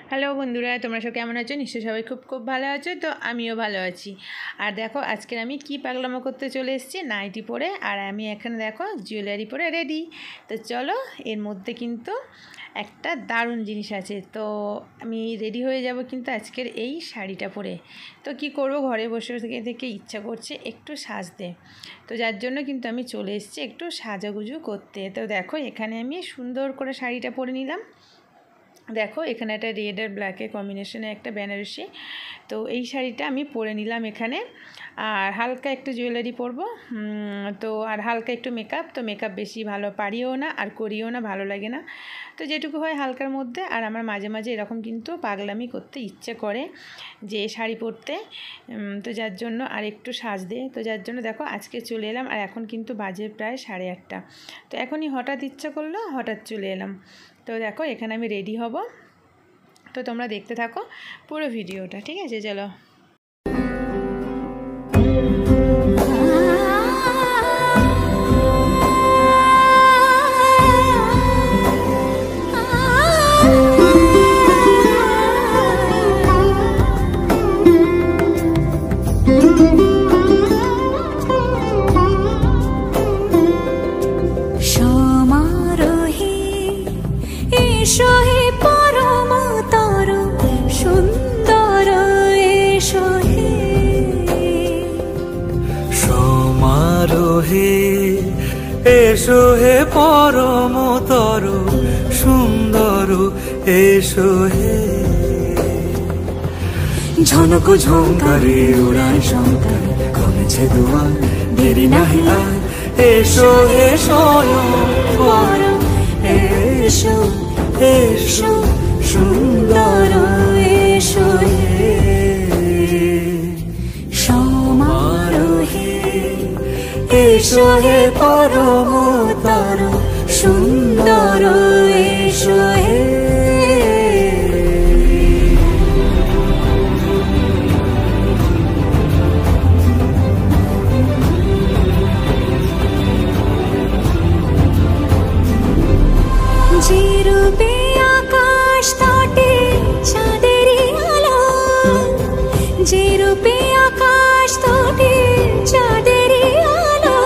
Hello বন্ধুরা, তোমরা সব কেমন আছো? নিশ্চয়ই সবাই খুব খুব ভালো আছো। তো আমিও ভালো আছি। আর দেখো আজকের আমি কি পাগলামো করতে চলে এসেছি, নাইটি পরে। আর আমি এখানে দেখো জুয়েলারি পরে রেডি। তো চলো, এর মধ্যে কিন্তু একটা দারুণ জিনিস আছে। তো আমি রেডি হয়ে যাব কিন্তু আজকের এই শাড়িটা পরে। তো কি করব, ঘরে বসে থেকে ইচ্ছা করছে একটু সাজতে। তো যার জন্য কিন্তু আমি চলে এসেছি একটু সাজাগুজু করতে। তো দেখো এখানে আমি সুন্দর করে শাড়িটা পরে নিলাম। দেখো এখানে একটা রেড আর ব্ল্যাকের কম্বিনেশনে একটা বেনারসি। তো এই শাড়িটা আমি পরে নিলাম এখানে। আর হালকা একটু জুয়েলারি পরবো। তো আর হালকা একটু মেকআপ। তো মেকআপ বেশি ভালো পারিও না আর করিও না, ভালো লাগে না। তো যেটুকু হয় হালকার মধ্যে। আর আমার মাঝে মাঝে এরকম কিন্তু পাগলামি করতে ইচ্ছে করে, যে শাড়ি পরতে। তো যার জন্য আর একটু সাজতে। তো যার জন্য দেখো আজকে চলে এলাম। আর এখন কিন্তু বাজে প্রায় 8:30। তো এখনই হঠাৎ ইচ্ছা করলো, হঠাৎ চলে এলাম। তো দেখো এখানে আমি রেডি হব। তো তোমরা দেখতে থাকো পুরো ভিডিওটা, ঠিক আছে? চলো। এসো হে পরমতর সুন্দর, এসো হে ঝনক ঝঙ্কারে উড়ায় শঙ্কর, কমেছে দুয়ার দেরি নাহি আর। এসো হে স্বয়ং বর, এসো এসো সুন্দর, এসো হে সমারোহে। এসো হে পরমতর সুন্দর, এসো হে যে রূপে আকাশ তটে চাঁদেরই আলো, যে রূপে আকাশ তটে চাঁদেরই আলো,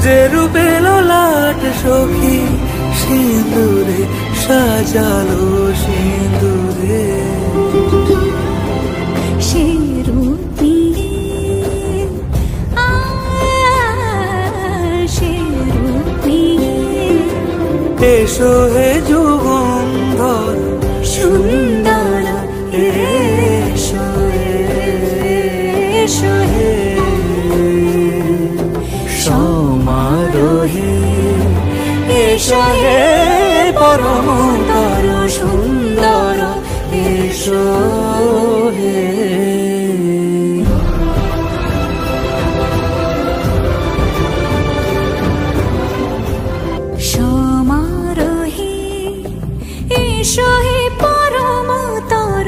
যে রূপে ললাট সখী সিঁদুরে সাজালো সিঁদুরে, সে রূপ নিয়ে সে রূপ নিয়ে। এসো হে যুগন্ধর সুন্দর, এসো এসো হে সমারোহে। এসো হে পরমতর সুন্দর, এসো হে সমারোহে। এসো হে পরমতর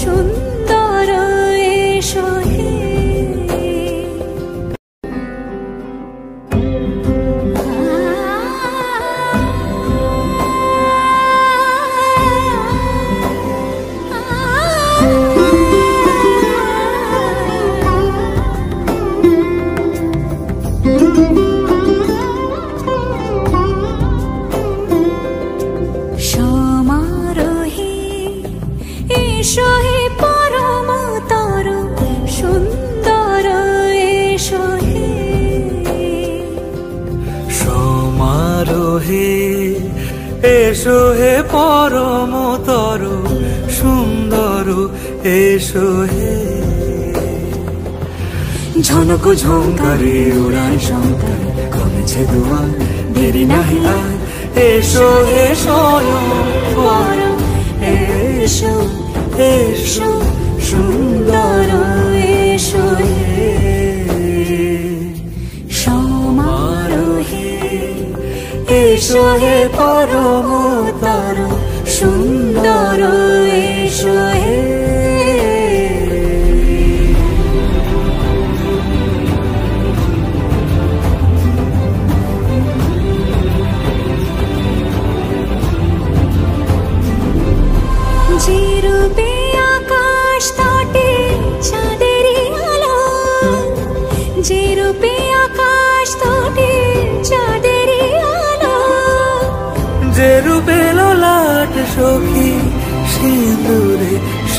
সুন্দর, এসো হে সমারোহে। এসো হে পরমতর সুন্দর, এসো হে সমারোহে। এসো হে পরমতর সুন্দর, এসো হে ঝনক ঝঙ্কারে উড়ায় শঙ্কর, কমেছে দুয়ার দেরি নাহি আর। এসো হে স্বয়ং বর, এসো এসো সুন্দর, এসো হে সমারোহে। এসো হে পরমতর সুন্দর, এসো হে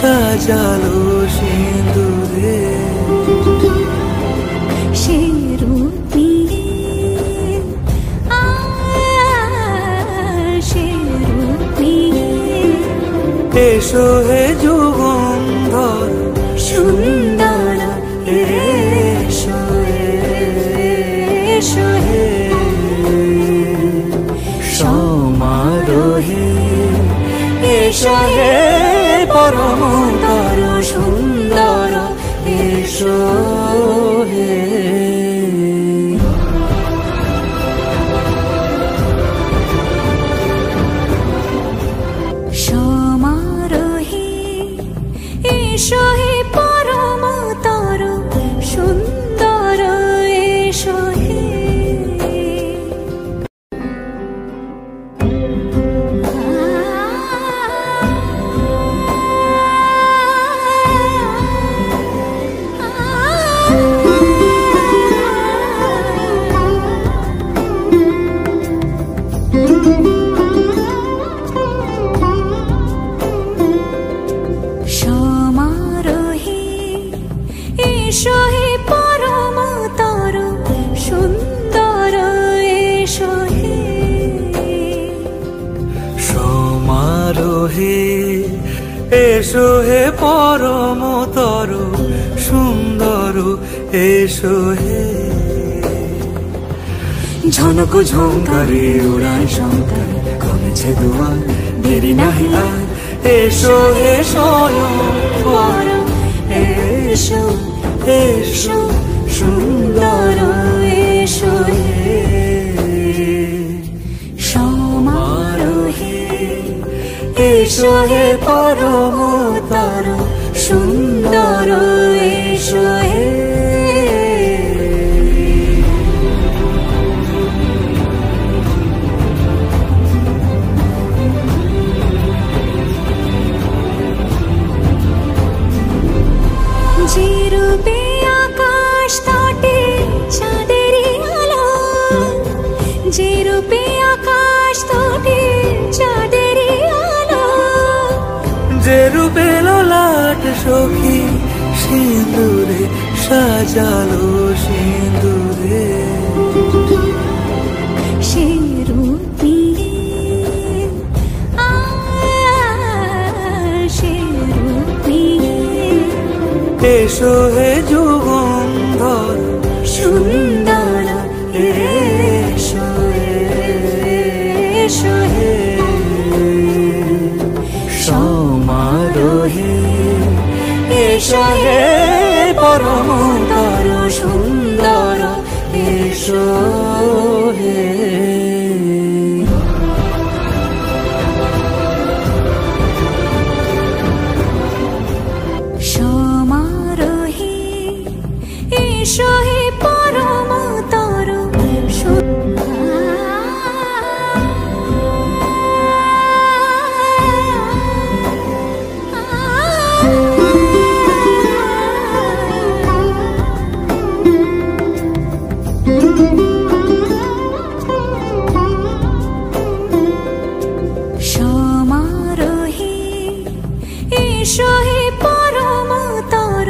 সাজালো সিঁদুরে সে রূপ নিয়ে সে রূপ নিয়ে এসো হে যুগন্ধর সুন্দর এসো এসো হে সমারোহে এসো হে পরমতর সুন্দর এসো হে সমারোহে এসো হে পরমতর সুন্দর এসো হে সমারোহে এসো হে পরমতর সুন্দর এসো হে সমারোহে এসো হে পরমতর সুন্দর এসো হে ঝনক ঝঙ্কারে উড়ায় শঙ্কর কমেছে দুয়ার দেরি নাহি আর এসো হে স্বয়ংবর এসো এসো সুন্দর এসো হে সমারোহে এসো হে পরমতর সুন্দর এসো হে যে রূপে আকাশ তটে চাঁদেরই আলো যে রূপে আকাশ তটে চাঁদেরই আলো যে রূপে ললাট সখী সিঁদুরে সাজালো সিঁদুরে সে রূপ নিয়ে সে রূপ নিয়ে এসো হে যুগন্ধর সুন্দর এসো এসো হে সমারোহে এসো হে পরমতর সুন্দর এসো হে সমারোহে এসো হে পরমতর সমারোহে এসো হে পরমতর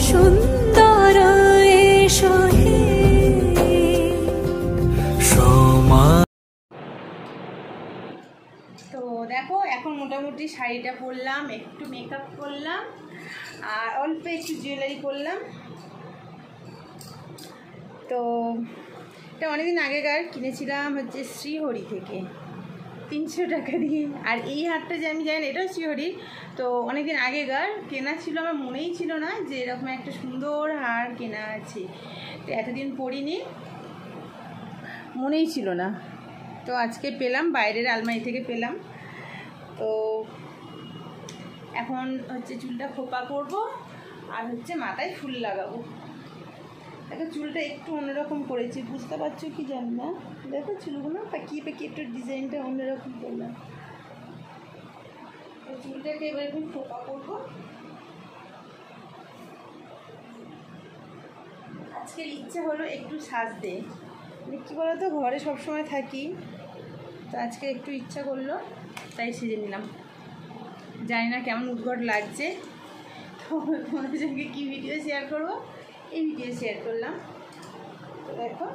সুন্দর এসো হে তো দেখো এখন মোটামুটি শাড়িটা পরলাম, একটু মেকআপ করলাম আর অল্প একটু জুয়েলারি করলাম। তো এটা অনেকদিন আগেকার কিনেছিলাম হচ্ছে শ্রীহরি থেকে 300 টাকা দিয়ে। আর এই হারটা যে আমি জানি না এটাও শ্রীহরি, তো অনেকদিন আগেকার কেনা ছিল, আমার মনেই ছিল না যে এরকম একটা সুন্দর হার কেনা আছে। তো এতদিন পরিনি, মনেই ছিল না। তো আজকে পেলাম, বাইরের আলমারি থেকে পেলাম। তো এখন হচ্ছে চুলটা খোপা করব আর হচ্ছে মাথায় ফুল লাগাবো। দেখো চুলটা একটু অন্যরকম করেছি, বুঝতে পারছো কি জানি না, দেখো চুলগুলো পাকিয়ে পাকিয়ে একটু ডিজাইনটা অন্যরকম করলাম। চুলটাকে এবার একটু খোপা করবো। আজকের ইচ্ছে হলো একটু সাজতে, কী বলো তো, ঘরে সবসময় থাকি, তো আজকে একটু ইচ্ছা করলো তাই সেজে নিলাম। জানি না কেমন উদ্ভট লাগছে, তো তোমাদের সঙ্গে কী ভিডিও শেয়ার করবো, এই ভিডিও শেয়ার করলাম। তো দেখো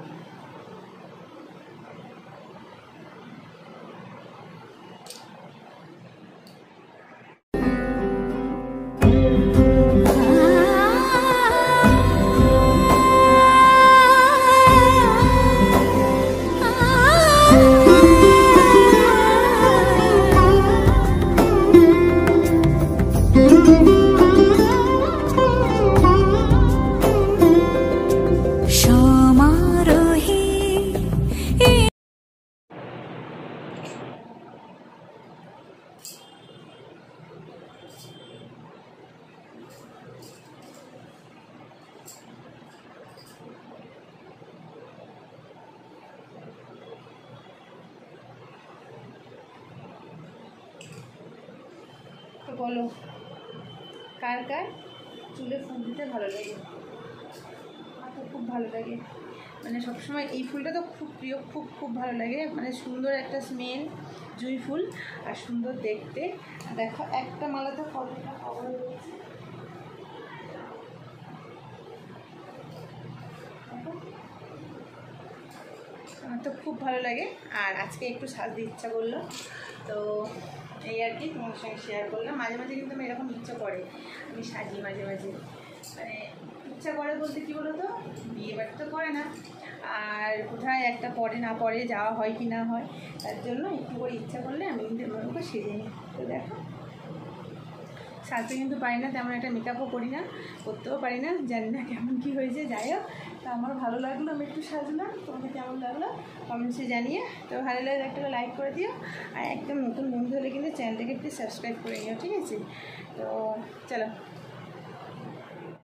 তো বলো কার কার চুলে ফুল দিতে ভালো লাগে? আমার তো খুব ভালো লাগে, মানে সবসময় এই ফুলটা তো খুব প্রিয়, খুব খুব ভালো লাগে, মানে সুন্দর একটা স্মেল, জুঁই ফুল আর সুন্দর দেখতে। দেখো একটা মালাতে কতটা কভার রয়েছে, আমার তো খুব ভালো লাগে। আর আজকে একটু সাজতে ইচ্ছা করলো, তো এই আর কি তোমার সঙ্গে শেয়ার করলাম। মাঝে মাঝে কিন্তু আমার এরকম ইচ্ছা করে আমি সাজি, মাঝে মাঝে মানে ইচ্ছা করে বলতে কী বলো তো, বিয়ে বাড়ি তো করে না, আর কোথায় একটা পরে না পরে যাওয়া হয় কি না হয়, তার জন্য একটু করে ইচ্ছা করলে আমি কিন্তু এমন করে সেজে নিই। তো দেখো সাজতে কিন্তু পারি না, তেমন একটা মেকআপও করি না, করতেও পারি না, জানি না কেমন কী হয়েছে। যাই হোক, তো আমার ভালো লাগলো, আমি একটু সাজলাম, তোমাকে কেমন লাগলো কমেন্টসে জানিয়ে। তো ভালো লাগলে একটা লাইক করে দিও, আর একদম নতুন বন্ধু হলে কিন্তু চ্যানেলটাকে একটু সাবস্ক্রাইব করে নিও, ঠিক আছে? তো চলো।